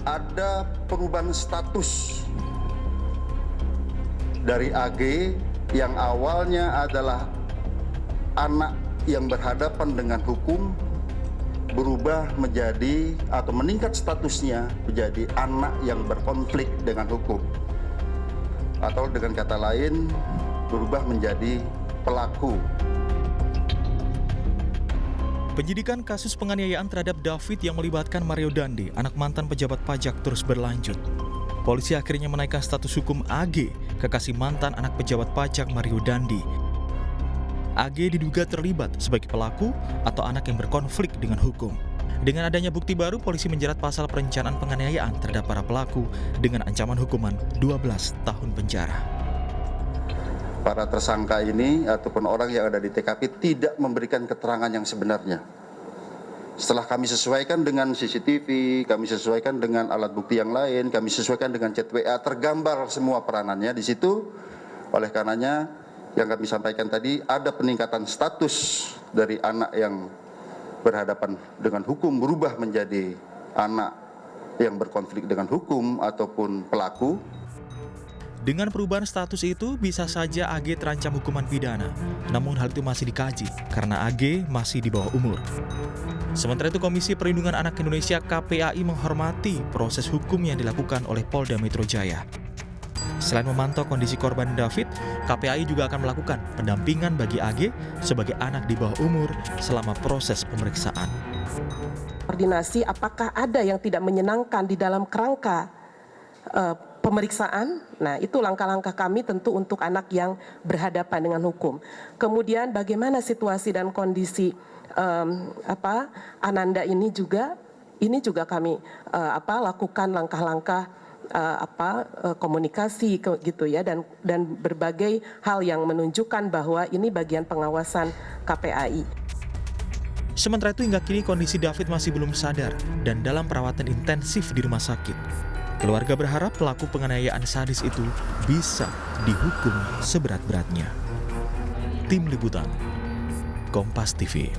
ada perubahan status dari AG yang awalnya adalah anak yang berhadapan dengan hukum berubah menjadi atau meningkat statusnya menjadi anak yang berkonflik dengan hukum, atau dengan kata lain berubah menjadi pelaku. Penyidikan kasus penganiayaan terhadap David yang melibatkan Mario Dandi, anak mantan pejabat pajak, terus berlanjut. Polisi akhirnya menaikkan status hukum AG, kekasih mantan anak pejabat pajak Mario Dandi. AG diduga terlibat sebagai pelaku atau anak yang berkonflik dengan hukum. Dengan adanya bukti baru, polisi menjerat pasal perencanaan penganiayaan terhadap para pelaku dengan ancaman hukuman 12 tahun penjara. Para tersangka ini ataupun orang yang ada di TKP tidak memberikan keterangan yang sebenarnya. Setelah kami sesuaikan dengan CCTV, kami sesuaikan dengan alat bukti yang lain, kami sesuaikan dengan chat WA, tergambar semua peranannya di situ. Oleh karenanya, yang kami sampaikan tadi, ada peningkatan status dari anak yang berhadapan dengan hukum berubah menjadi anak yang berkonflik dengan hukum ataupun pelaku. Dengan perubahan status itu, bisa saja AG terancam hukuman pidana. Namun hal itu masih dikaji karena AG masih di bawah umur. Sementara itu, Komisi Perlindungan Anak Indonesia KPAI menghormati proses hukum yang dilakukan oleh Polda Metro Jaya. Selain memantau kondisi korban David, KPAI juga akan melakukan pendampingan bagi AG sebagai anak di bawah umur selama proses pemeriksaan. Koordinasi apakah ada yang tidak menyenangkan di dalam kerangka pemeriksaan. Nah, itu langkah-langkah kami tentu untuk anak yang berhadapan dengan hukum. Kemudian bagaimana situasi dan kondisi Ananda ini juga kami lakukan langkah-langkah komunikasi gitu ya, dan berbagai hal yang menunjukkan bahwa ini bagian pengawasan KPAI. Sementara itu, hingga kini kondisi David masih belum sadar dan dalam perawatan intensif di rumah sakit. Keluarga berharap pelaku penganiayaan sadis itu bisa dihukum seberat-beratnya. Tim Liputan, Kompas TV.